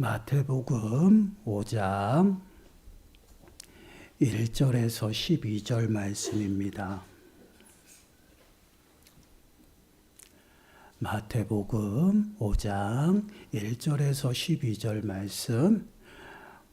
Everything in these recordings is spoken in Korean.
마태복음 5장 1절에서 12절 말씀입니다. 마태복음 5장 1절에서 12절 말씀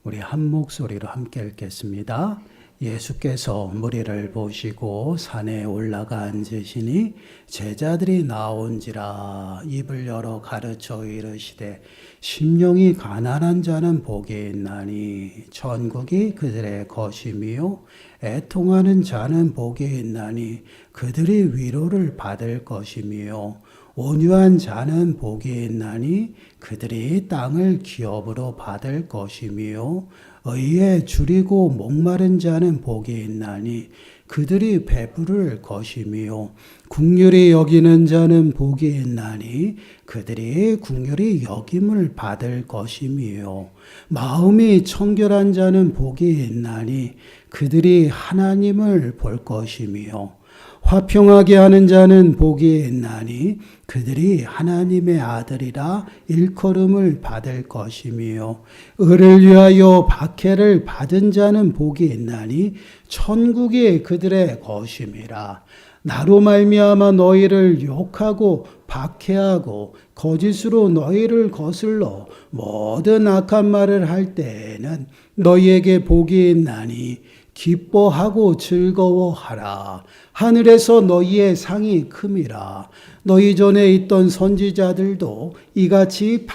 우리 한 목소리로 함께 읽겠습니다. 예수께서 무리를 보시고 산에 올라가 앉으시니 제자들이 나온지라 입을 열어 가르쳐 이르시되 심령이 가난한 자는 복이 있나니 천국이 그들의 것이며 애통하는 자는 복이 있나니 그들이 위로를 받을 것이며 온유한 자는 복이 있나니 그들이 땅을 기업으로 받을 것이며 의에 줄이고 목마른 자는 복이 있나니 그들이 배부를 것이며 긍휼히 여기는 자는 복이 있나니 그들이 긍휼히 여김을 받을 것이며 마음이 청결한 자는 복이 있나니 그들이 하나님을 볼 것이며 화평하게 하는 자는 복이 있나니 그들이 하나님의 아들이라 일컬음을 받을 것이며 의를 위하여 박해를 받은 자는 복이 있나니 천국이 그들의 것임이라. 나로 말미암아 너희를 욕하고 박해하고 거짓으로 너희를 거슬러 모든 악한 말을 할 때에는 너희에게 복이 있나니 기뻐하고 즐거워하라. 하늘에서 너희의 상이 큼이라. 너희 전에 있던 선지자들도 이같이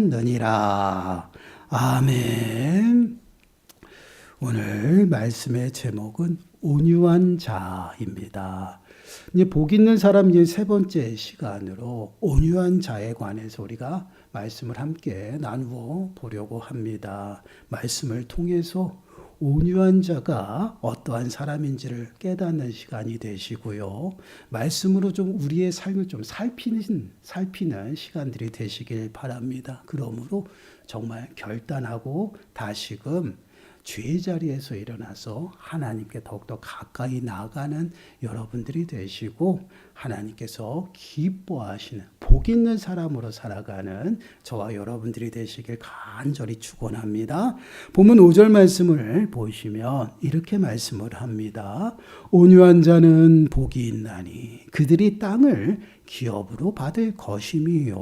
박해하였느니라. 아멘. 오늘 말씀의 제목은 온유한 자입니다. 이제 복 있는 사람 이제 세 번째 시간으로 온유한 자에 관해서 우리가 말씀을 함께 나누어 보려고 합니다. 말씀을 통해서 온유한 자가 어떠한 사람인지를 깨닫는 시간이 되시고요. 말씀으로 좀 우리의 삶을 좀 살피는 시간들이 되시길 바랍니다. 그러므로 정말 결단하고 다시금 죄의 자리에서 일어나서 하나님께 더욱더 가까이 나아가는 여러분들이 되시고 하나님께서 기뻐하시는 복 있는 사람으로 살아가는 저와 여러분들이 되시길 간절히 축원합니다. 본문 5절 말씀을 보시면 이렇게 말씀을 합니다. 온유한 자는 복이 있나니 그들이 땅을 기업으로 받을 것이며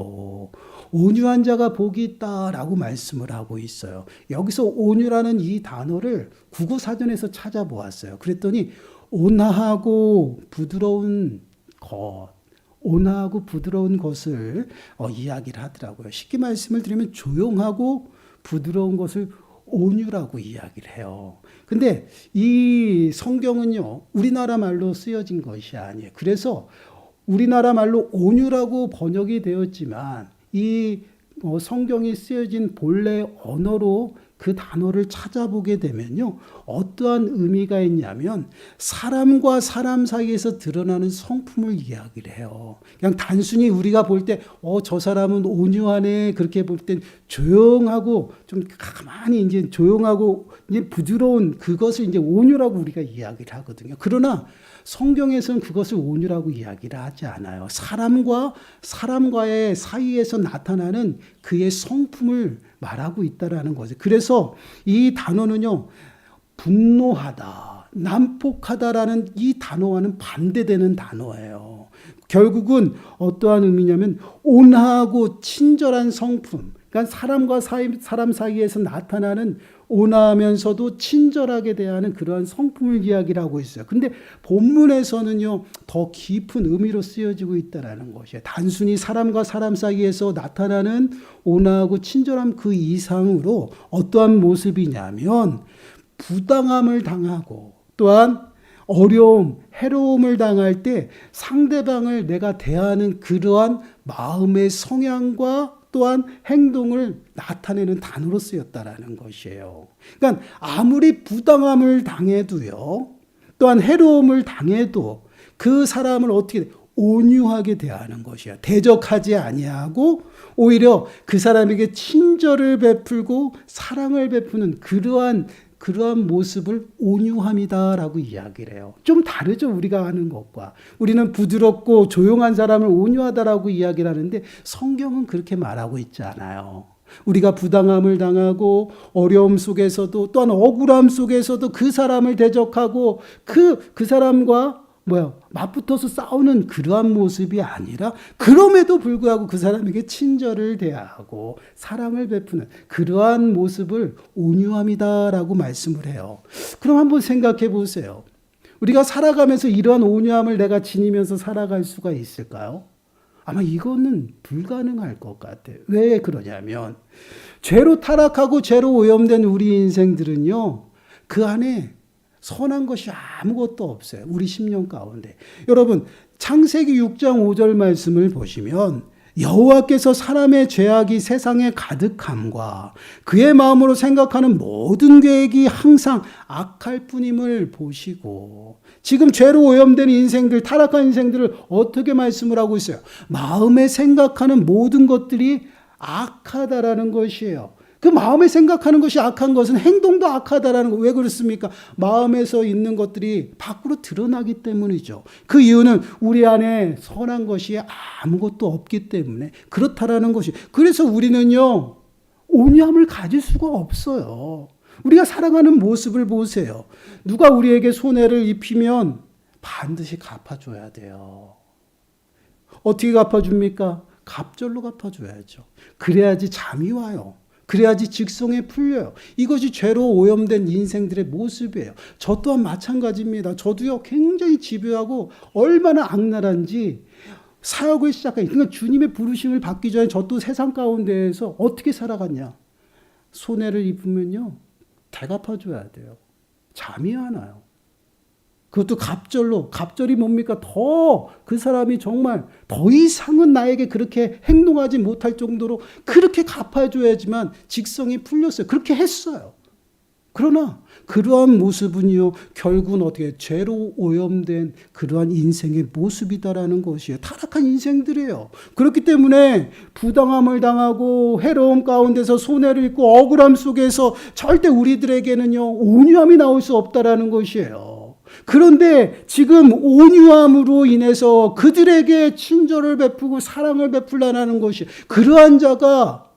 온유한 자가 복이 있다라고 말씀을 하고 있어요. 여기서 온유라는 이 단어를 국어사전에서 찾아보았어요. 그랬더니 온화하고 부드러운 것을 이야기를 하더라고요. 쉽게 말씀을 드리면 조용하고 부드러운 것을 온유라고 이야기를 해요. 근데 이 성경은요, 우리나라 말로 쓰여진 것이 아니에요. 그래서 우리나라 말로 온유라고 번역이 되었지만 이 성경이 쓰여진 본래 언어로 그 단어를 찾아보게 되면요, 어떠한 의미가 있냐면 사람과 사람 사이에서 드러나는 성품을 이야기를 해요. 그냥 단순히 우리가 볼 때 저 사람은 온유하네 그렇게 볼 땐 조용하고 좀 가만히 이제 조용하고 이제 부드러운 그것을 이제 온유라고 우리가 이야기를 하거든요. 그러나 성경에서는 그것을 온유라고 이야기를 하지 않아요. 사람과의 사이에서 나타나는 그의 성품을 말하고 있다라는 거죠. 그래서 이 단어는요, 분노하다, 난폭하다라는 이 단어와는 반대되는 단어예요. 결국은 어떠한 의미냐면 온화하고 친절한 성품, 그러니까 사람과 사람 사이에서 나타나는 온화하면서도 친절하게 대하는 그러한 성품을 이야기를 하고 있어요. 근데 본문에서는요, 더 깊은 의미로 쓰여지고 있다는 것이에요. 단순히 사람과 사람 사이에서 나타나는 온화하고 친절함 그 이상으로 어떠한 모습이냐면 부당함을 당하고 또한 어려움, 해로움을 당할 때 상대방을 내가 대하는 그러한 마음의 성향과 또한 행동을 나타내는 단어로 쓰였다라는 것이에요. 그러니까 아무리 부당함을 당해도요, 또한 해로움을 당해도 그 사람을 어떻게 온유하게 대하는 것이야. 대적하지 아니하고 오히려 그 사람에게 친절을 베풀고 사랑을 베푸는 그러한 모습을 온유함이다라고 이야기를 해요. 좀 다르죠, 우리가 하는 것과. 우리는 부드럽고 조용한 사람을 온유하다라고 이야기를 하는데 성경은 그렇게 말하고 있지 않아요. 우리가 부당함을 당하고 어려움 속에서도 또한 억울함 속에서도 그 사람을 대적하고 그 사람과 맞붙어서 싸우는 그러한 모습이 아니라 그럼에도 불구하고 그 사람에게 친절을 대하고 사랑을 베푸는 그러한 모습을 온유함이다라고 말씀을 해요. 그럼 한번 생각해 보세요. 우리가 살아가면서 이러한 온유함을 내가 지니면서 살아갈 수가 있을까요? 아마 이거는 불가능할 것 같아요. 왜 그러냐면 죄로 타락하고 죄로 오염된 우리 인생들은요, 그 안에 선한 것이 아무것도 없어요. 우리 심령 가운데. 여러분, 창세기 6장 5절 말씀을 보시면 여호와께서 사람의 죄악이 세상에 가득함과 그의 마음으로 생각하는 모든 계획이 항상 악할 뿐임을 보시고, 지금 죄로 오염된 인생들, 타락한 인생들을 어떻게 말씀을 하고 있어요? 마음에 생각하는 모든 것들이 악하다라는 것이에요. 그 마음에 생각하는 것이 악한 것은 행동도 악하다라는 거. 왜 그렇습니까? 마음에서 있는 것들이 밖으로 드러나기 때문이죠. 그 이유는 우리 안에 선한 것이 아무것도 없기 때문에 그렇다라는 것이. 그래서 우리는요, 온유함을 가질 수가 없어요. 우리가 살아가는 모습을 보세요. 누가 우리에게 손해를 입히면 반드시 갚아줘야 돼요. 어떻게 갚아줍니까? 갑절로 갚아줘야죠. 그래야지 잠이 와요. 그래야지 직성에 풀려요. 이것이 죄로 오염된 인생들의 모습이에요. 저 또한 마찬가지입니다. 저도요, 굉장히 집요하고 얼마나 악랄한지 사역을 시작하니, 그러니까 주님의 부르심을 받기 전에 저 또 세상 가운데에서 어떻게 살아갔냐. 손해를 입으면요, 대갚아줘야 돼요. 잠이 안 와요. 그것도 갑절로. 갑절이 뭡니까? 그 사람이 정말 더 이상은 나에게 그렇게 행동하지 못할 정도로 그렇게 갚아줘야지만 직성이 풀렸어요. 그렇게 했어요. 그러나 그러한 모습은요, 결국은 어떻게 죄로 오염된 그러한 인생의 모습이다라는 것이에요. 타락한 인생들이에요. 그렇기 때문에 부당함을 당하고 해로움 가운데서 손해를 입고 억울함 속에서 절대 우리들에게는요, 온유함이 나올 수 없다라는 것이에요. 그런데 지금 온유함으로 인해서 그들에게 친절을 베푸고 사랑을 베풀라는 것이, 그러한 자가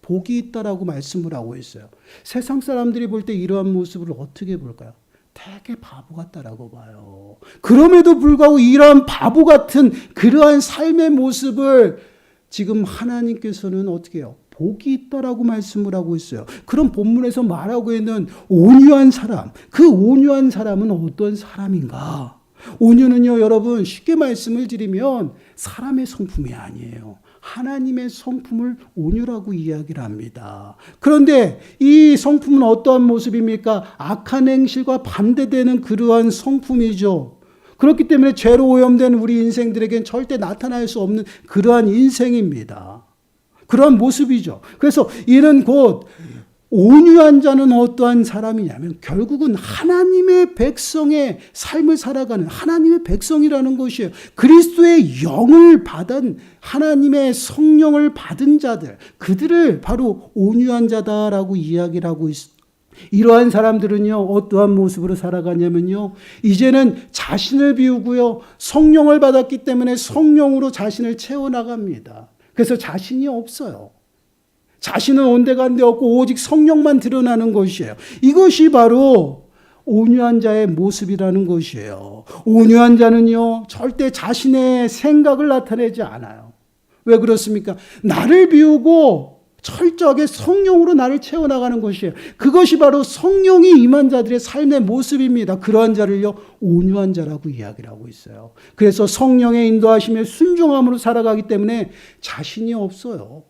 복이 있다라고 말씀을 하고 있어요. 세상 사람들이 볼 때 이러한 모습을 어떻게 볼까요? 되게 바보 같다라고 봐요. 그럼에도 불구하고 이러한 바보 같은 그러한 삶의 모습을 지금 하나님께서는 어떻게 해요? 복이 있다라고 말씀을 하고 있어요. 그런 본문에서 말하고 있는 온유한 사람, 그 온유한 사람은 어떤 사람인가? 온유는요, 여러분, 쉽게 말씀을 드리면 사람의 성품이 아니에요. 하나님의 성품을 온유라고 이야기를 합니다. 그런데 이 성품은 어떠한 모습입니까? 악한 행실과 반대되는 그러한 성품이죠. 그렇기 때문에 죄로 오염된 우리 인생들에겐 절대 나타날 수 없는 그러한 인생입니다. 그러한 모습이죠. 그래서 이는 곧 온유한 자는 어떠한 사람이냐면 결국은 하나님의 백성의 삶을 살아가는 하나님의 백성이라는 것이에요. 그리스도의 영을 받은 하나님의 성령을 받은 자들, 그들을 바로 온유한 자다라고 이야기를 하고 있습니다. 이러한 사람들은요, 어떠한 모습으로 살아가냐면요, 이제는 자신을 비우고요, 성령을 받았기 때문에 성령으로 자신을 채워나갑니다. 그래서 자신이 없어요. 자신은 온데간데 없고 오직 성령만 드러나는 것이에요. 이것이 바로 온유한 자의 모습이라는 것이에요. 온유한 자는요, 절대 자신의 생각을 나타내지 않아요. 왜 그렇습니까? 나를 비우고 철저하게 성령으로 나를 채워나가는 것이에요. 그것이 바로 성령이 임한 자들의 삶의 모습입니다. 그러한 자를요, 온유한 자라고 이야기를 하고 있어요. 그래서 성령의 인도하심에 순종함으로 살아가기 때문에 자신이 없어요.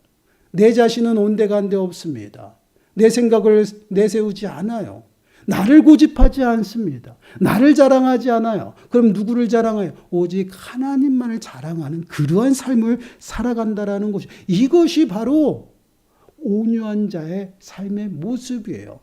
내 자신은 온데간데 없습니다. 내 생각을 내세우지 않아요. 나를 고집하지 않습니다. 나를 자랑하지 않아요. 그럼 누구를 자랑해요? 오직 하나님만을 자랑하는 그러한 삶을 살아간다라는 것이, 이것이 바로 온유한 자의 삶의 모습이에요.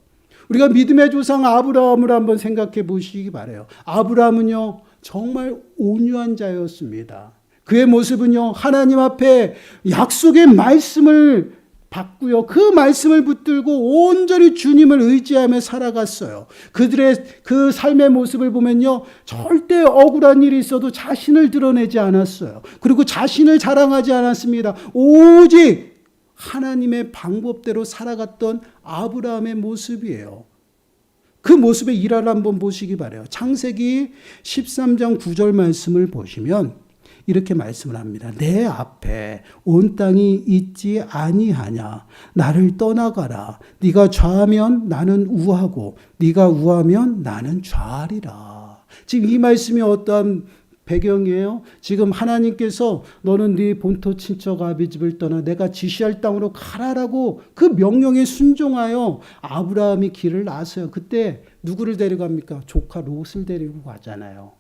우리가 믿음의 조상 아브라함을 한번 생각해 보시기 바라요. 아브라함은요, 정말 온유한 자였습니다. 그의 모습은요, 하나님 앞에 약속의 말씀을 받고요, 그 말씀을 붙들고 온전히 주님을 의지하며 살아갔어요. 그들의 그 삶의 모습을 보면요, 절대 억울한 일이 있어도 자신을 드러내지 않았어요. 그리고 자신을 자랑하지 않았습니다. 오직 하나님의 방법대로 살아갔던 아브라함의 모습이에요. 그 모습의 일화를 한번 보시기 바라요. 창세기 13장 9절 말씀을 보시면 이렇게 말씀을 합니다. 내 앞에 온 땅이 있지 아니하냐. 나를 떠나가라. 네가 좌하면 나는 우하고 네가 우하면 나는 좌하리라. 지금 이 말씀이 어떠한 배경이에요? 지금 하나님께서 너는 네 본토 친척 아비 집을 떠나 내가 지시할 땅으로 가라라고 그 명령에 순종하여 아브라함이 길을 나서요. 그때 누구를 데려갑니까? 조카 롯을 데리고 가잖아요.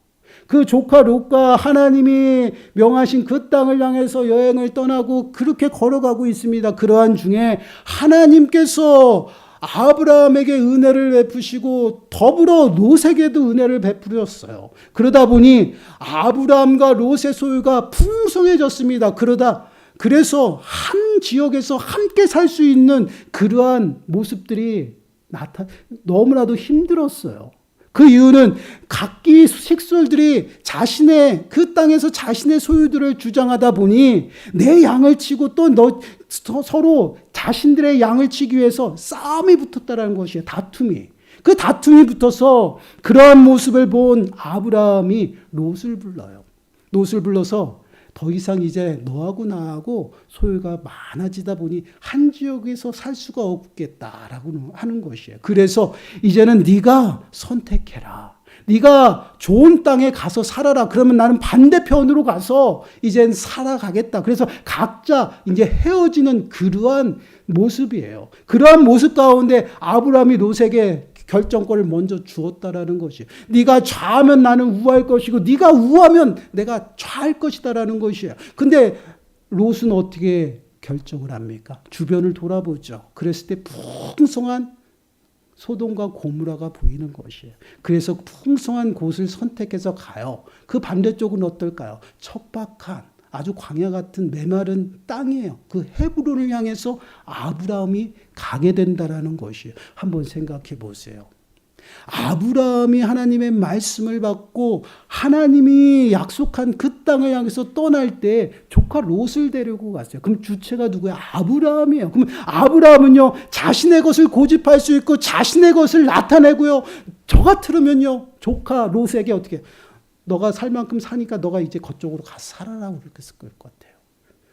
그 조카 롯과 하나님이 명하신 그 땅을 향해서 여행을 떠나고 그렇게 걸어가고 있습니다. 그러한 중에 하나님께서 아브라함에게 은혜를 베푸시고 더불어 롯에게도 은혜를 베푸셨어요. 그러다 보니 아브라함과 롯의 소유가 풍성해졌습니다. 그래서 한 지역에서 함께 살 수 있는 그러한 모습들이 너무나도 힘들었어요. 그 이유는 각기 식솔들이 자신의 그 땅에서 자신의 소유들을 주장하다 보니 내 양을 치고 또 서로 자신들의 양을 치기 위해서 싸움이 붙었다는 것이에요. 다툼이. 그 다툼이 붙어서 그러한 모습을 본 아브라함이 롯을 불러요. 롯을 불러서 더 이상 이제 너하고 나하고 소유가 많아지다 보니 한 지역에서 살 수가 없겠다라고 하는 것이에요. 그래서 이제는 네가 선택해라. 네가 좋은 땅에 가서 살아라. 그러면 나는 반대편으로 가서 이젠 살아가겠다. 그래서 각자 이제 헤어지는 그러한 모습이에요. 그러한 모습 가운데 아브라함이 롯에게 결정권을 먼저 주었다라는 것이에요. 네가 좌하면 나는 우할 것이고 네가 우하면 내가 좌할 것이다라는 것이에요. 근데 롯은 어떻게 결정을 합니까? 주변을 돌아보죠. 그랬을 때 풍성한 소돔과 고모라가 보이는 것이에요. 그래서 풍성한 곳을 선택해서 가요. 그 반대쪽은 어떨까요? 척박한 아주 광야 같은 메마른 땅이에요. 그 헤브론을 향해서 아브라함이 가게 된다라는 것이에요. 한번 생각해 보세요. 아브라함이 하나님의 말씀을 받고 하나님이 약속한 그 땅을 향해서 떠날 때 조카 롯을 데리고 갔어요. 그럼 주체가 누구야? 아브라함이에요. 그럼 아브라함은요, 자신의 것을 고집할 수 있고 자신의 것을 나타내고요. 저 같으면요, 조카 롯에게 어떻게 너가 살 만큼 사니까 너가 이제 그쪽으로 가서 살아라고 그렇게 쓸 것 같아요.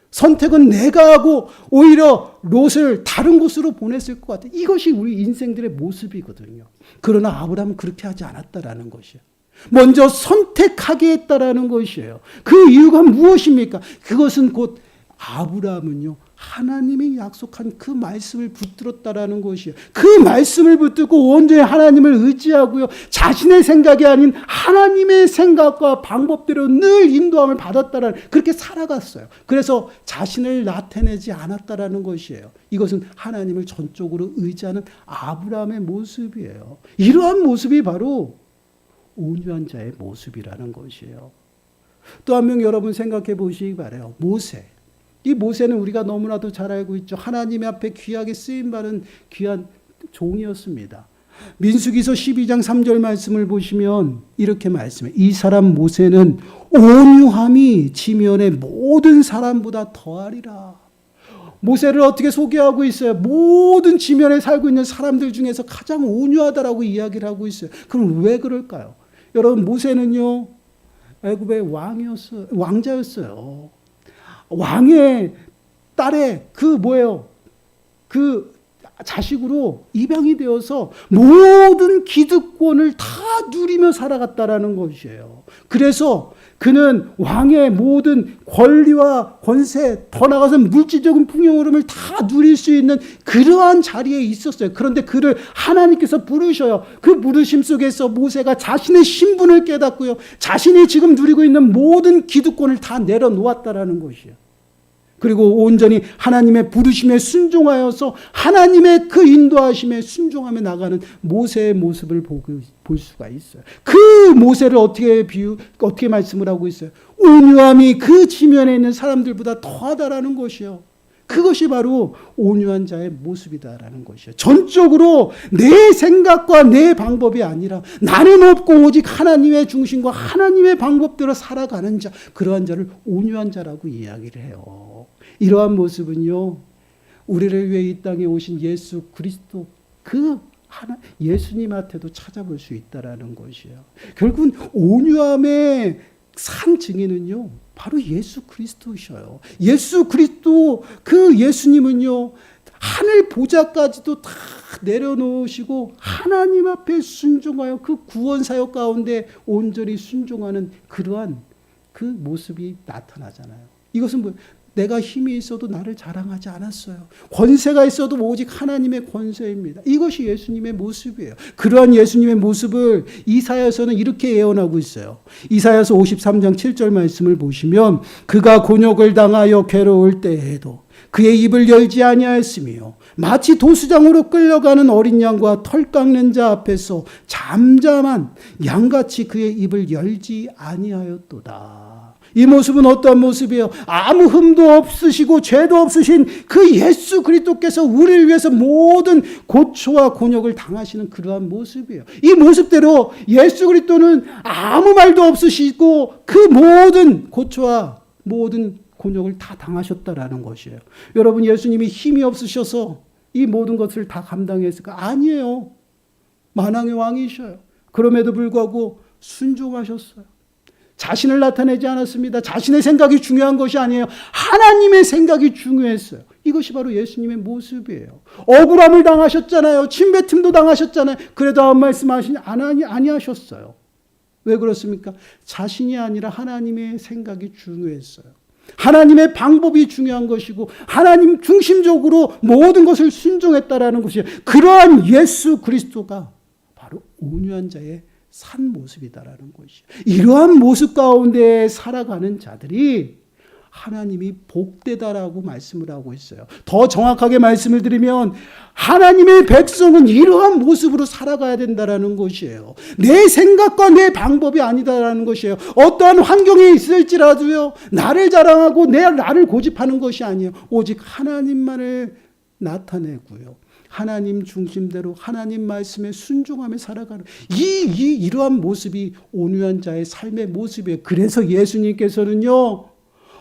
선택은 내가 하고 오히려 롯을 다른 곳으로 보냈을 것 같아요. 이것이 우리 인생들의 모습이거든요. 그러나 아브라함은 그렇게 하지 않았다라는 것이에요. 먼저 선택하게 했다라는 것이에요. 그 이유가 무엇입니까? 그것은 곧 아브라함은요, 하나님이 약속한 그 말씀을 붙들었다라는 것이에요. 그 말씀을 붙들고 온전히 하나님을 의지하고요, 자신의 생각이 아닌 하나님의 생각과 방법대로 늘 인도함을 받았다라는, 그렇게 살아갔어요. 그래서 자신을 나타내지 않았다라는 것이에요. 이것은 하나님을 전적으로 의지하는 아브라함의 모습이에요. 이러한 모습이 바로 온유한 자의 모습이라는 것이에요. 또 한 명 여러분 생각해 보시기 바라요. 모세. 이 모세는 우리가 너무나도 잘 알고 있죠. 하나님의 앞에 귀하게 쓰임받은 귀한 종이었습니다. 민수기서 12장 3절 말씀을 보시면 이렇게 말씀해요. 이 사람 모세는 온유함이 지면의 모든 사람보다 더하리라. 모세를 어떻게 소개하고 있어요? 모든 지면에 살고 있는 사람들 중에서 가장 온유하다라고 이야기를 하고 있어요. 그럼 왜 그럴까요? 여러분, 모세는요, 애굽의 왕자였어요. 왕의 딸의 그 자식으로 입양이 되어서 모든 기득권을 다 누리며 살아갔다라는 것이에요. 그래서 그는 왕의 모든 권리와 권세, 더 나아가서 물질적인 풍요로움을 다 누릴 수 있는 그러한 자리에 있었어요. 그런데 그를 하나님께서 부르셔요. 그 부르심 속에서 모세가 자신의 신분을 깨닫고요, 자신이 지금 누리고 있는 모든 기득권을 다 내려놓았다라는 것이에요. 그리고 온전히 하나님의 부르심에 순종하여서 하나님의 그 인도하심에 순종하며 나가는 모세의 모습을 볼 수가 있어요. 그 모세를 어떻게 말씀을 하고 있어요? 온유함이 그 지면에 있는 사람들보다 더하다라는 것이요. 그것이 바로 온유한 자의 모습이다라는 것이요. 전적으로 내 생각과 내 방법이 아니라 나는 없고 오직 하나님의 중심과 하나님의 방법대로 살아가는 자, 그러한 자를 온유한 자라고 이야기를 해요. 이러한 모습은요, 우리를 위해 이 땅에 오신 예수 그리스도 그 하나 예수님한테도 찾아볼 수 있다라는 것이에요. 결국은 온유함의 산 증인은요, 바로 예수 그리스도셔요. 예수 그리스도 그 예수님은요, 하늘 보좌까지도 다 내려놓으시고 하나님 앞에 순종하여 그 구원 사역 가운데 온전히 순종하는 그러한 그 모습이 나타나잖아요. 이것은 뭐 내가 힘이 있어도 나를 자랑하지 않았어요. 권세가 있어도 오직 하나님의 권세입니다. 이것이 예수님의 모습이에요. 그러한 예수님의 모습을 이사야서는 이렇게 예언하고 있어요. 이사야서 53장 7절 말씀을 보시면 그가 곤욕을 당하여 괴로울 때에도 그의 입을 열지 아니하였으며 마치 도수장으로 끌려가는 어린 양과 털 깎는 자 앞에서 잠잠한 양같이 그의 입을 열지 아니하였도다. 이 모습은 어떠한 모습이에요? 아무 흠도 없으시고 죄도 없으신 그 예수 그리스도께서 우리를 위해서 모든 고초와 곤욕을 당하시는 그러한 모습이에요. 이 모습대로 예수 그리스도는 아무 말도 없으시고 그 모든 고초와 모든 곤욕을 다 당하셨다라는 것이에요. 여러분, 예수님이 힘이 없으셔서 이 모든 것을 다 감당했을까? 아니에요. 만왕의 왕이셔요. 그럼에도 불구하고 순종하셨어요. 자신을 나타내지 않았습니다. 자신의 생각이 중요한 것이 아니에요. 하나님의 생각이 중요했어요. 이것이 바로 예수님의 모습이에요. 억울함을 당하셨잖아요. 침뱉음도 당하셨잖아요. 그래도 아무 말씀 아니하셨어요. 왜 그렇습니까? 자신이 아니라 하나님의 생각이 중요했어요. 하나님의 방법이 중요한 것이고 하나님 중심적으로 모든 것을 순종했다라는 것이에요. 그러한 예수 그리스도가 바로 온유한 자의 산 모습이다라는 것이에요. 이러한 모습 가운데 살아가는 자들이 하나님이 복되다라고 말씀을 하고 있어요. 더 정확하게 말씀을 드리면 하나님의 백성은 이러한 모습으로 살아가야 된다라는 것이에요. 내 생각과 내 방법이 아니다라는 것이에요. 어떠한 환경에 있을지라도요, 나를 자랑하고 나를 고집하는 것이 아니에요. 오직 하나님만을 나타내고요, 하나님 중심대로 하나님 말씀에 순종하며 살아가는 이러한 모습이 온유한 자의 삶의 모습이에요. 그래서 예수님께서는요,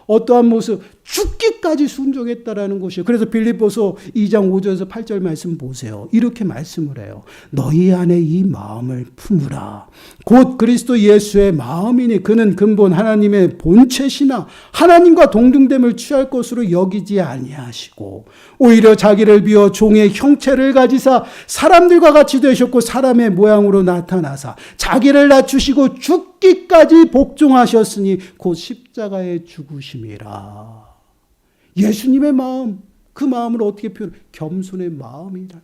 어떠한 모습, 죽기까지 순종했다라는 것이에요. 그래서 빌립보서 2장 5절에서 8절 말씀 보세요. 이렇게 말씀을 해요. 너희 안에 이 마음을 품으라. 곧 그리스도 예수의 마음이니 그는 근본 하나님의 본체시나 하나님과 동등됨을 취할 것으로 여기지 아니하시고 오히려 자기를 비워 종의 형체를 가지사 사람들과 같이 되셨고 사람의 모양으로 나타나사 자기를 낮추시고 죽기까지 복종하셨으니 곧 십자가에 죽으심이라. 예수님의 마음, 그 마음을 어떻게 표현해요? 겸손의 마음이라는 거예요.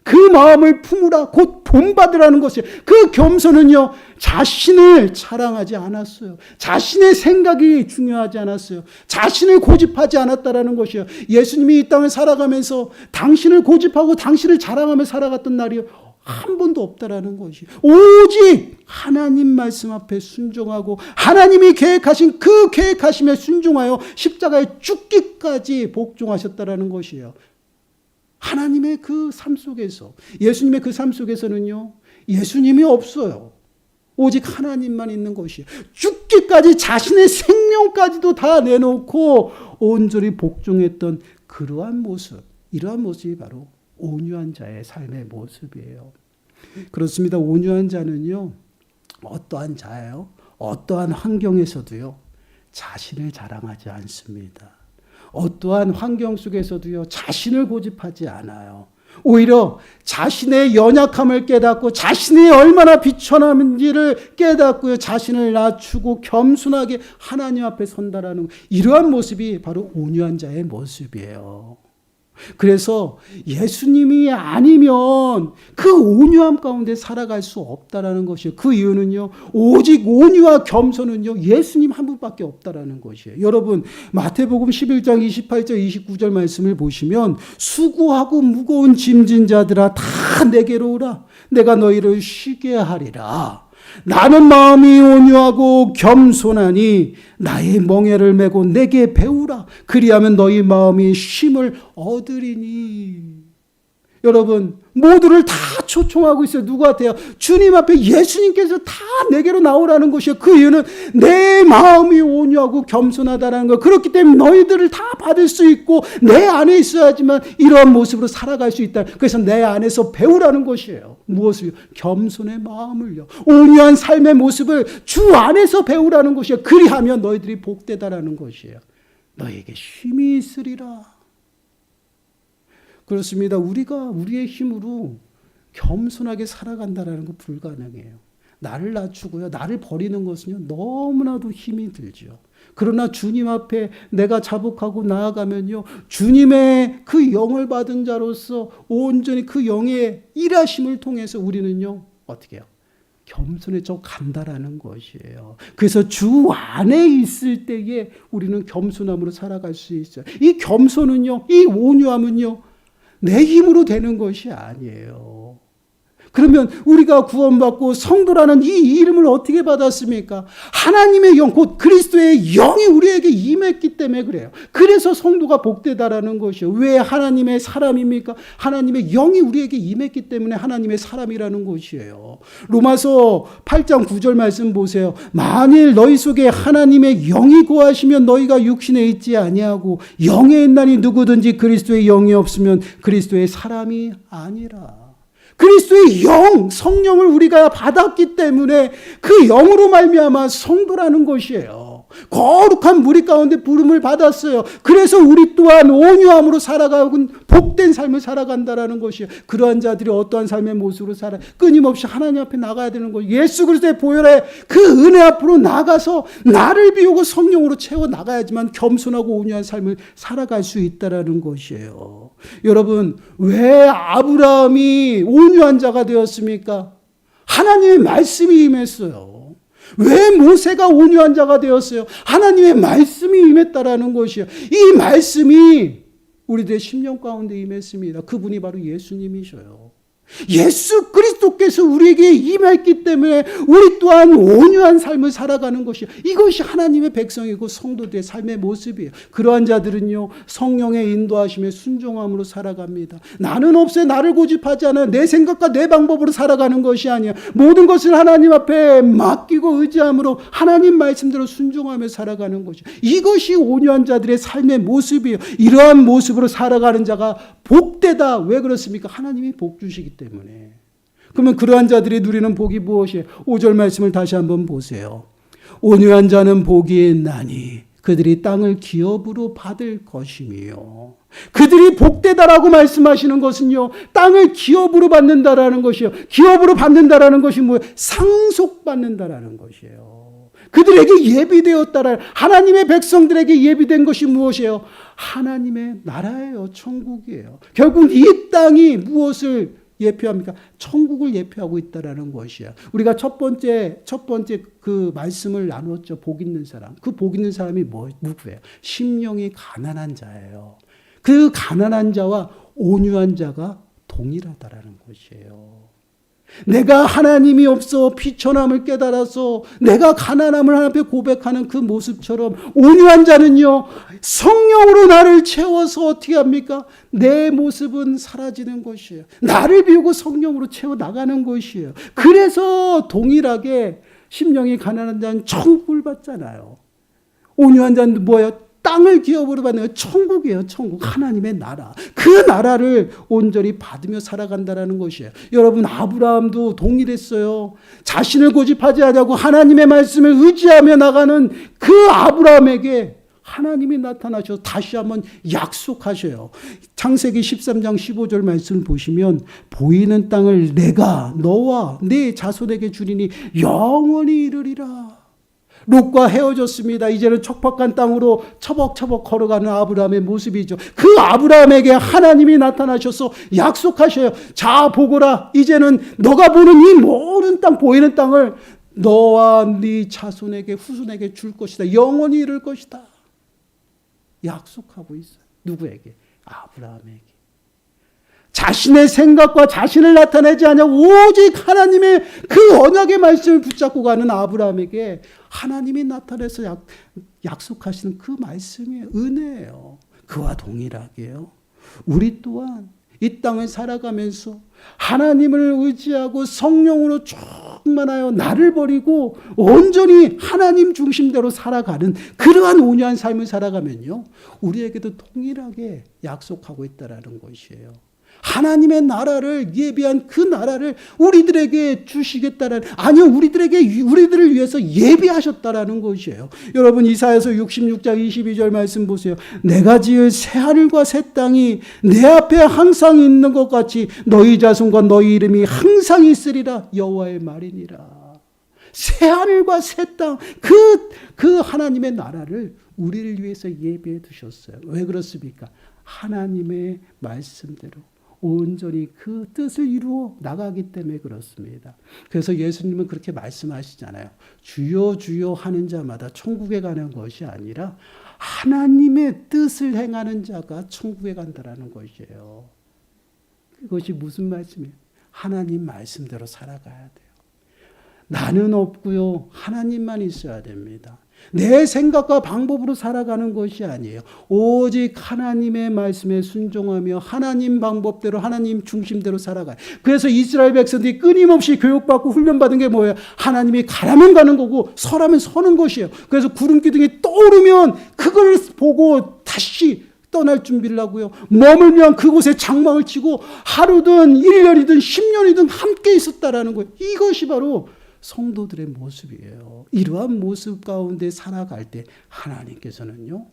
그 마음을 품으라. 곧 본받으라는 것이에요. 그 겸손은요, 자신을 자랑하지 않았어요. 자신의 생각이 중요하지 않았어요. 자신을 고집하지 않았다라는 것이에요. 예수님이 이 땅을 살아가면서 당신을 고집하고 당신을 자랑하며 살아갔던 날이 한 번도 없다라는 것이, 오직 하나님 말씀 앞에 순종하고 하나님이 계획하신 그 계획하심에 순종하여 십자가에 죽기까지 복종하셨다라는 것이에요. 하나님의 그 삶 속에서, 예수님의 그 삶 속에서는요, 예수님이 없어요. 오직 하나님만 있는 것이에요. 죽기까지 자신의 생명까지도 다 내놓고 온전히 복종했던 그러한 모습, 이러한 모습이 바로 온유한 자의 삶의 모습이에요. 그렇습니다. 온유한 자는요, 어떠한 자예요? 어떠한 환경에서도요, 자신을 자랑하지 않습니다. 어떠한 환경 속에서도요, 자신을 고집하지 않아요. 오히려 자신의 연약함을 깨닫고 자신이 얼마나 비천한지를 깨닫고요, 자신을 낮추고 겸손하게 하나님 앞에 선다라는 이러한 모습이 바로 온유한 자의 모습이에요. 그래서 예수님이 아니면 그 온유함 가운데 살아갈 수 없다라는 것이에요. 그 이유는요, 오직 온유와 겸손은요, 예수님 한 분밖에 없다라는 것이에요. 여러분, 마태복음 11장 28절 29절 말씀을 보시면 수고하고 무거운 짐진 자들아 다 내게로 오라. 내가 너희를 쉬게 하리라. 나는 마음이 온유하고 겸손하니 나의 멍에를 메고 내게 배우라. 그리하면 너희 마음이 쉼을 얻으리니. 여러분, 모두를 다 초청하고 있어요. 누구한테요? 주님 앞에 예수님께서 다 내게로 나오라는 것이에요. 그 이유는 내 마음이 온유하고 겸손하다는 거. 그렇기 때문에 너희들을 다 받을 수 있고 내 안에 있어야지만 이러한 모습으로 살아갈 수 있다. 그래서 내 안에서 배우라는 것이에요. 무엇을요? 겸손의 마음을요. 온유한 삶의 모습을 주 안에서 배우라는 것이에요. 그리하면 너희들이 복되다라는 것이에요. 너에게 힘이 있으리라. 그렇습니다. 우리가 우리의 힘으로 겸손하게 살아간다는 거 불가능해요. 나를 낮추고요. 나를 버리는 것은요. 너무나도 힘이 들죠. 그러나 주님 앞에 내가 자복하고 나아가면요. 주님의 그 영을 받은 자로서 온전히 그 영의 일하심을 통해서 우리는요. 어떻게 해요? 겸손해져 간다라는 것이에요. 그래서 주 안에 있을 때에 우리는 겸손함으로 살아갈 수 있어요. 이 겸손은요. 이 온유함은요. 내 힘으로 되는 것이 아니에요. 그러면 우리가 구원받고 성도라는 이 이름을 어떻게 받았습니까? 하나님의 영, 곧 그리스도의 영이 우리에게 임했기 때문에 그래요. 그래서 성도가 복되다라는 것이요. 왜 하나님의 사람입니까? 하나님의 영이 우리에게 임했기 때문에 하나님의 사람이라는 것이에요. 로마서 8장 9절 말씀 보세요. 만일 너희 속에 하나님의 영이 거하시면 너희가 육신에 있지 아니하고 영에 있나니 누구든지 그리스도의 영이 없으면 그리스도의 사람이 아니라. 그리스도의 영, 성령을 우리가 받았기 때문에 그 영으로 말미암아 성도라는 것이에요. 거룩한 무리 가운데 부름을 받았어요. 그래서 우리 또한 온유함으로 살아가고 복된 삶을 살아간다라는 것이에요. 그러한 자들이 어떠한 삶의 모습으로 살아 끊임없이 하나님 앞에 나가야 되는 거예요. 예수 그리스도의 보혈의 그 은혜 앞으로 나가서 나를 비우고 성령으로 채워 나가야지만 겸손하고 온유한 삶을 살아갈 수 있다라는 것이에요. 여러분, 왜 아브라함이 온유한 자가 되었습니까? 하나님의 말씀이 임했어요. 왜 모세가 온유한 자가 되었어요? 하나님의 말씀이 임했다라는 것이에요. 이 말씀이 우리들의 심령 가운데 임했습니다. 그분이 바로 예수님이셔요. 예수 그리스도께서 우리에게 임했기 때문에 우리 또한 온유한 삶을 살아가는 것이에요. 이것이 하나님의 백성이고 성도들의 삶의 모습이에요. 그러한 자들은요, 성령의 인도하심에 순종함으로 살아갑니다. 나는 없어요. 나를 고집하지 않아요. 내 생각과 내 방법으로 살아가는 것이 아니에요. 모든 것을 하나님 앞에 맡기고 의지함으로 하나님 말씀대로 순종하며 살아가는 것이에요. 이것이 온유한 자들의 삶의 모습이에요. 이러한 모습으로 살아가는 자가 복되다. 왜 그렇습니까? 하나님이 복 주시기 때문에. 그러면 그러한 자들이 누리는 복이 무엇이에요? 5절 말씀을 다시 한번 보세요. 온유한 자는 복이 있나니 그들이 땅을 기업으로 받을 것이며. 그들이 복되다라고 말씀하시는 것은요, 땅을 기업으로 받는다라는 것이요. 기업으로 받는다라는 것이 뭐예요? 상속받는다라는 것이에요. 그들에게 예비되었다라. 하나님의 백성들에게 예비된 것이 무엇이에요? 하나님의 나라예요. 천국이에요. 결국 이 땅이 무엇을 예표합니까? 천국을 예표하고 있다라는 것이야. 우리가 첫 번째 그 말씀을 나눴죠. 복 있는 사람. 그 복 있는 사람이 누구예요? 심령이 가난한 자예요. 그 가난한 자와 온유한 자가 동일하다라는 것이에요. 내가 하나님이 없어 비천함을 깨달아서 내가 가난함을 하나님 앞에 고백하는 그 모습처럼 온유한 자는요, 성령으로 나를 채워서 어떻게 합니까? 내 모습은 사라지는 것이에요. 나를 비우고 성령으로 채워 나가는 것이에요. 그래서 동일하게 심령이 가난한 자는 천국을 받잖아요. 온유한 자는 뭐예요? 땅을 기업으로 받는 천국이에요. 천국. 하나님의 나라. 그 나라를 온전히 받으며 살아간다는 것이에요. 여러분, 아브라함도 동일했어요. 자신을 고집하지 않냐고 하나님의 말씀을 의지하며 나가는 그 아브라함에게 하나님이 나타나셔서 다시 한번 약속하셔요. 창세기 13장 15절 말씀을 보시면 보이는 땅을 내가 너와 네 자손에게 주리니 영원히 이르리라. 롯과 헤어졌습니다. 이제는 척박한 땅으로 처벅처벅 걸어가는 아브라함의 모습이죠. 그 아브라함에게 하나님이 나타나셔서 약속하셔요. 자, 보거라. 이제는 너가 보는 이 모든 땅, 보이는 땅을 너와 네 자손에게, 후손에게 줄 것이다. 영원히 이룰 것이다. 약속하고 있어요. 누구에게? 아브라함에게. 자신의 생각과 자신을 나타내지 않냐 오직 하나님의 그 언약의 말씀을 붙잡고 가는 아브라함에게 하나님이 나타내서 약속하시는 그 말씀이 은혜예요. 그와 동일하게요. 우리 또한 이 땅을 살아가면서 하나님을 의지하고 성령으로 충만하여 나를 버리고 온전히 하나님 중심대로 살아가는 그러한 온유한 삶을 살아가면요, 우리에게도 동일하게 약속하고 있다라는 것이에요. 하나님의 나라를 예비한 그 나라를 우리들에게 주시겠다라는, 아니요, 우리들을 위해서 예비하셨다라는 것이에요. 여러분, 이사야서 66장 22절 말씀 보세요. 내가 지을 새 하늘과 새 땅이 내 앞에 항상 있는 것 같이 너희 자손과 너희 이름이 항상 있으리라. 여호와의 말이니라. 새 하늘과 새 땅, 그 하나님의 나라를 우리를 위해서 예비해 두셨어요. 왜 그렇습니까? 하나님의 말씀대로 온전히 그 뜻을 이루어 나가기 때문에 그렇습니다. 그래서 예수님은 그렇게 말씀하시잖아요. 주여 주여 하는 자마다 천국에 가는 것이 아니라 하나님의 뜻을 행하는 자가 천국에 간다라는 것이에요. 그것이 무슨 말씀이에요? 하나님 말씀대로 살아가야 돼요. 나는 없고요, 하나님만 있어야 됩니다. 내 생각과 방법으로 살아가는 것이 아니에요. 오직 하나님의 말씀에 순종하며 하나님 방법대로, 하나님 중심대로 살아가요. 그래서 이스라엘 백성들이 끊임없이 교육받고 훈련받은 게 뭐예요? 하나님이 가라면 가는 거고 서라면 서는 것이에요. 그래서 구름 기둥이 떠오르면 그걸 보고 다시 떠날 준비를 하고요, 머물면 그곳에 장막을 치고 하루든 1년이든 10년이든 함께 있었다라는 거예요. 이것이 바로 성도들의 모습이에요. 이러한 모습 가운데 살아갈 때 하나님께서는요,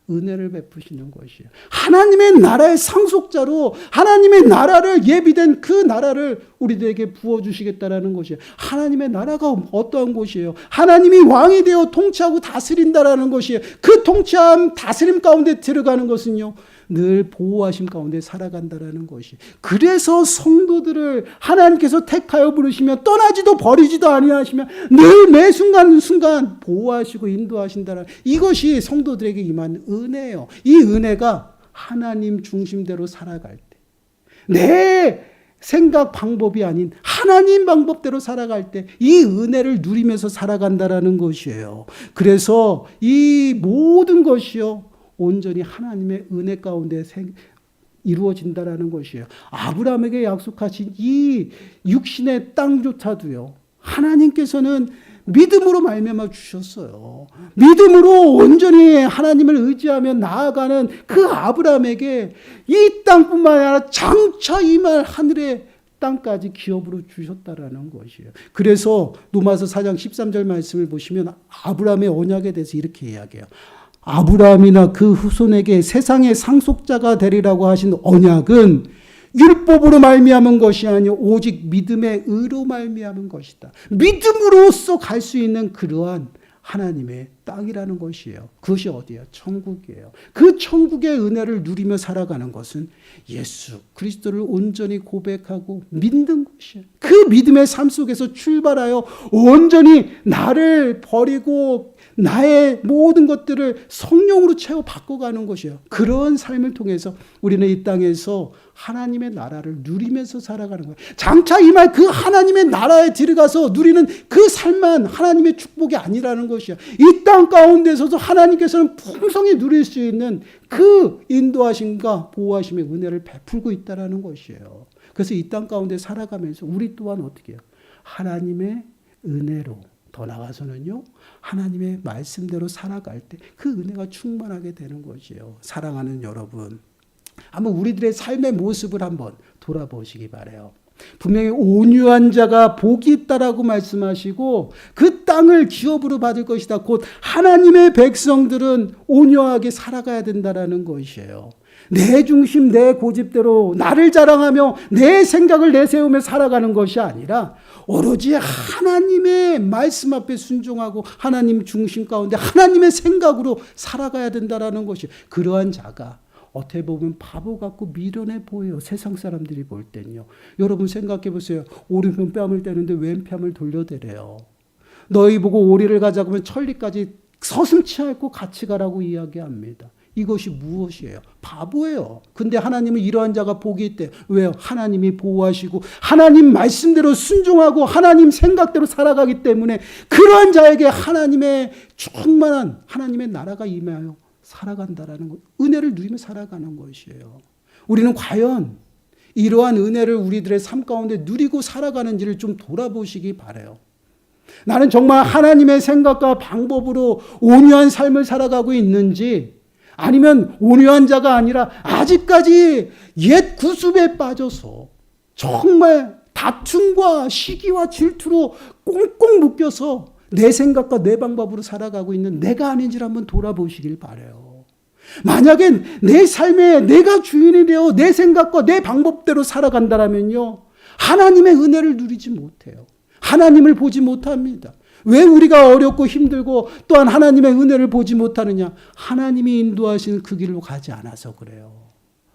은혜를 베푸시는 것이에요. 하나님의 나라의 상속자로 하나님의 나라를, 예비된 그 나라를 우리들에게 부어주시겠다라는 것이에요. 하나님의 나라가 어떠한 곳이에요? 하나님이 왕이 되어 통치하고 다스린다라는 것이에요. 그 통치함, 다스림 가운데 들어가는 것은요, 늘 보호하심 가운데 살아간다라는 것이. 그래서 성도들을 하나님께서 택하여 부르시면 떠나지도 버리지도 아니하시면 늘 매 순간 보호하시고 인도하신다라는, 이것이 성도들에게 임한 은혜예요. 이 은혜가 하나님 중심대로 살아갈 때, 내 생각 방법이 아닌 하나님 방법대로 살아갈 때 이 은혜를 누리면서 살아간다라는 것이에요. 그래서 이 모든 것이요, 온전히 하나님의 은혜 가운데 이루어진다라는 것이에요. 아브라함에게 약속하신 이 육신의 땅조차도요, 하나님께서는 믿음으로 말미암아 주셨어요. 믿음으로 온전히 하나님을 의지하며 나아가는 그 아브라함에게 이 땅뿐만 아니라 장차 임할 하늘의 땅까지 기업으로 주셨다라는 것이에요. 그래서 로마서 4장 13절 말씀을 보시면 아브라함의 언약에 대해서 이렇게 이야기해요. 아브라함이나 그 후손에게 세상의 상속자가 되리라고 하신 언약은 율법으로 말미암은 것이 아니요 오직 믿음의 의로 말미암은 것이다. 믿음으로써 갈 수 있는 그러한 하나님의 땅이라는 것이에요. 그것이 어디예요? 천국이에요. 그 천국의 은혜를 누리며 살아가는 것은 예수 그리스도를 온전히 고백하고 믿는 것이에요. 그 믿음의 삶 속에서 출발하여 온전히 나를 버리고 나의 모든 것들을 성령으로 채워 바꿔가는 것이에요. 그런 삶을 통해서 우리는 이 땅에서 하나님의 나라를 누리면서 살아가는 거예요. 장차 임할 그 하나님의 나라에 들어가서 누리는 그 삶만 하나님의 축복이 아니라는 것이에요. 이 땅 가운데서도 하나님께서는 풍성히 누릴 수 있는 그 인도하심과 보호하심의 은혜를 베풀고 있다는 것이에요. 그래서 이 땅 가운데 살아가면서 우리 또한 어떻게 해요? 하나님의 은혜로, 더 나아가서는요, 하나님의 말씀대로 살아갈 때 그 은혜가 충만하게 되는 것이에요. 사랑하는 여러분, 한번 우리들의 삶의 모습을 한번 돌아보시기 바라요. 분명히 온유한 자가 복이 있다라고 말씀하시고 그 땅을 기업으로 받을 것이다. 곧 하나님의 백성들은 온유하게 살아가야 된다라는 것이에요. 내 중심, 내 고집대로 나를 자랑하며 내 생각을 내세우며 살아가는 것이 아니라 오로지 하나님의 말씀 앞에 순종하고 하나님 중심 가운데 하나님의 생각으로 살아가야 된다라는 것이. 그러한 자가 어떻게 보면 바보 같고 미련해 보여요. 세상 사람들이 볼 때는요. 여러분 생각해 보세요. 오른편 뺨을 떼는데 왼편을 돌려대래요. 너희 보고 오리를 가자고 하면 천리까지 서슴치 않고 같이 가라고 이야기합니다. 이것이 무엇이에요? 바보예요. 근데 하나님은 이러한 자가 복이 있대요. 왜요? 하나님이 보호하시고 하나님 말씀대로 순종하고 하나님 생각대로 살아가기 때문에 그러한 자에게 하나님의 충만한 하나님의 나라가 임하여 살아간다라는 것, 은혜를 누리며 살아가는 것이에요. 우리는 과연 이러한 은혜를 우리들의 삶 가운데 누리고 살아가는지를 좀 돌아보시기 바라요. 나는 정말 하나님의 생각과 방법으로 온유한 삶을 살아가고 있는지, 아니면 온유한 자가 아니라 아직까지 옛 구습에 빠져서 정말 다툼과 시기와 질투로 꽁꽁 묶여서 내 생각과 내 방법으로 살아가고 있는 내가 아닌지를 한번 돌아보시길 바라요. 만약에 내 삶에 내가 주인이 되어 내 생각과 내 방법대로 살아간다면요, 하나님의 은혜를 누리지 못해요. 하나님을 보지 못합니다. 왜 우리가 어렵고 힘들고 또한 하나님의 은혜를 보지 못하느냐? 하나님이 인도하시는 그 길로 가지 않아서 그래요.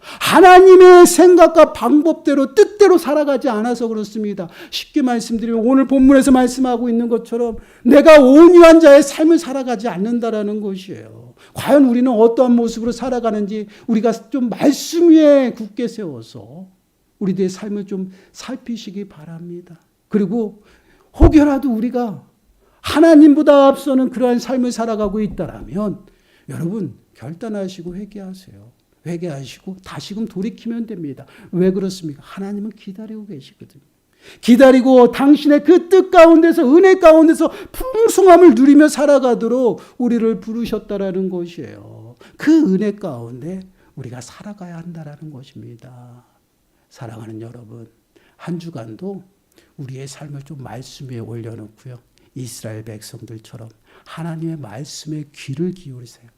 하나님의 생각과 방법대로 뜻대로 살아가지 않아서 그렇습니다. 쉽게 말씀드리면 오늘 본문에서 말씀하고 있는 것처럼 내가 온유한 자의 삶을 살아가지 않는다라는 것이에요. 과연 우리는 어떠한 모습으로 살아가는지 우리가 좀 말씀 위에 굳게 세워서 우리들의 삶을 좀 살피시기 바랍니다. 그리고 혹여라도 우리가 하나님보다 앞서는 그러한 삶을 살아가고 있다라면 여러분 결단하시고 회개하세요. 회개하시고 다시금 돌이키면 됩니다. 왜 그렇습니까? 하나님은 기다리고 계시거든요. 기다리고 당신의 그 뜻 가운데서 은혜 가운데서 풍성함을 누리며 살아가도록 우리를 부르셨다라는 것이에요. 그 은혜 가운데 우리가 살아가야 한다라는 것입니다. 사랑하는 여러분, 한 주간도 우리의 삶을 좀 말씀 위에 올려놓고요. 이스라엘 백성들처럼 하나님의 말씀에 귀를 기울이세요.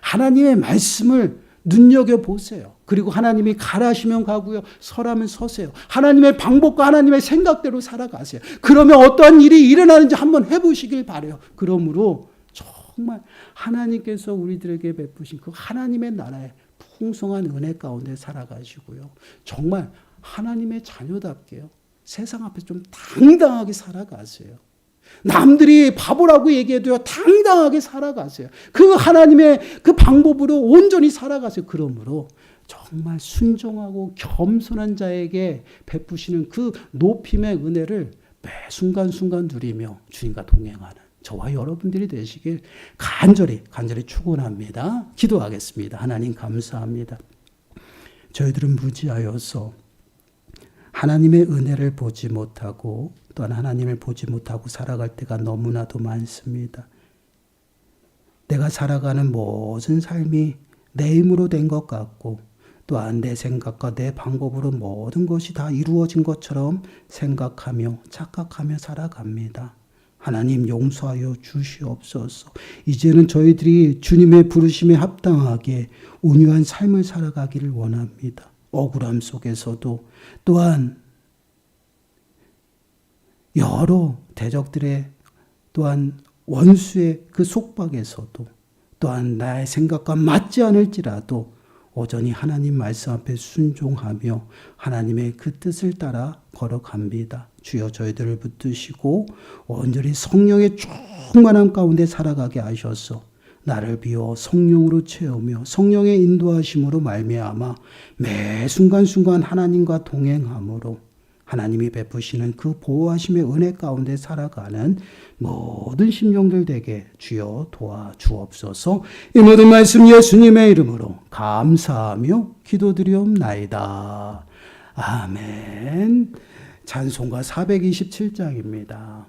하나님의 말씀을 눈여겨보세요. 그리고 하나님이 가라시면 가고요. 서라면 서세요. 하나님의 방법과 하나님의 생각대로 살아가세요. 그러면 어떠한 일이 일어나는지 한번 해보시길 바라요. 그러므로 정말 하나님께서 우리들에게 베푸신 그 하나님의 나라의 풍성한 은혜 가운데 살아가시고요. 정말 하나님의 자녀답게요. 세상 앞에 좀 당당하게 살아가세요. 남들이 바보라고 얘기해도요, 당당하게 살아가세요. 그 하나님의 그 방법으로 온전히 살아가세요. 그러므로 정말 순종하고 겸손한 자에게 베푸시는 그 높임의 은혜를 매 순간순간 누리며 주님과 동행하는 저와 여러분들이 되시길 간절히 축원합니다. 기도하겠습니다. 하나님 감사합니다. 저희들은 무지하여서 하나님의 은혜를 보지 못하고 또한 하나님을 보지 못하고 살아갈 때가 너무나도 많습니다. 내가 살아가는 모든 삶이 내 힘으로 된 것 같고 또한 내 생각과 내 방법으로 모든 것이 다 이루어진 것처럼 생각하며 착각하며 살아갑니다. 하나님 용서하여 주시옵소서. 이제는 저희들이 주님의 부르심에 합당하게 온유한 삶을 살아가기를 원합니다. 억울함 속에서도 또한 여러 대적들의 또한 원수의 그 속박에서도 또한 나의 생각과 맞지 않을지라도 오전히 하나님 말씀 앞에 순종하며 하나님의 그 뜻을 따라 걸어갑니다. 주여 저희들을 붙드시고 온전히 성령의 충만함 가운데 살아가게 하셔서 나를 비워 성령으로 채우며 성령의 인도하심으로 말미암아 매 순간순간 하나님과 동행함으로 하나님이 베푸시는 그 보호하심의 은혜 가운데 살아가는 모든 심령들 되게 주여 도와주옵소서. 이 모든 말씀 예수님의 이름으로 감사하며 기도드리옵나이다. 아멘. 찬송가 427장입니다.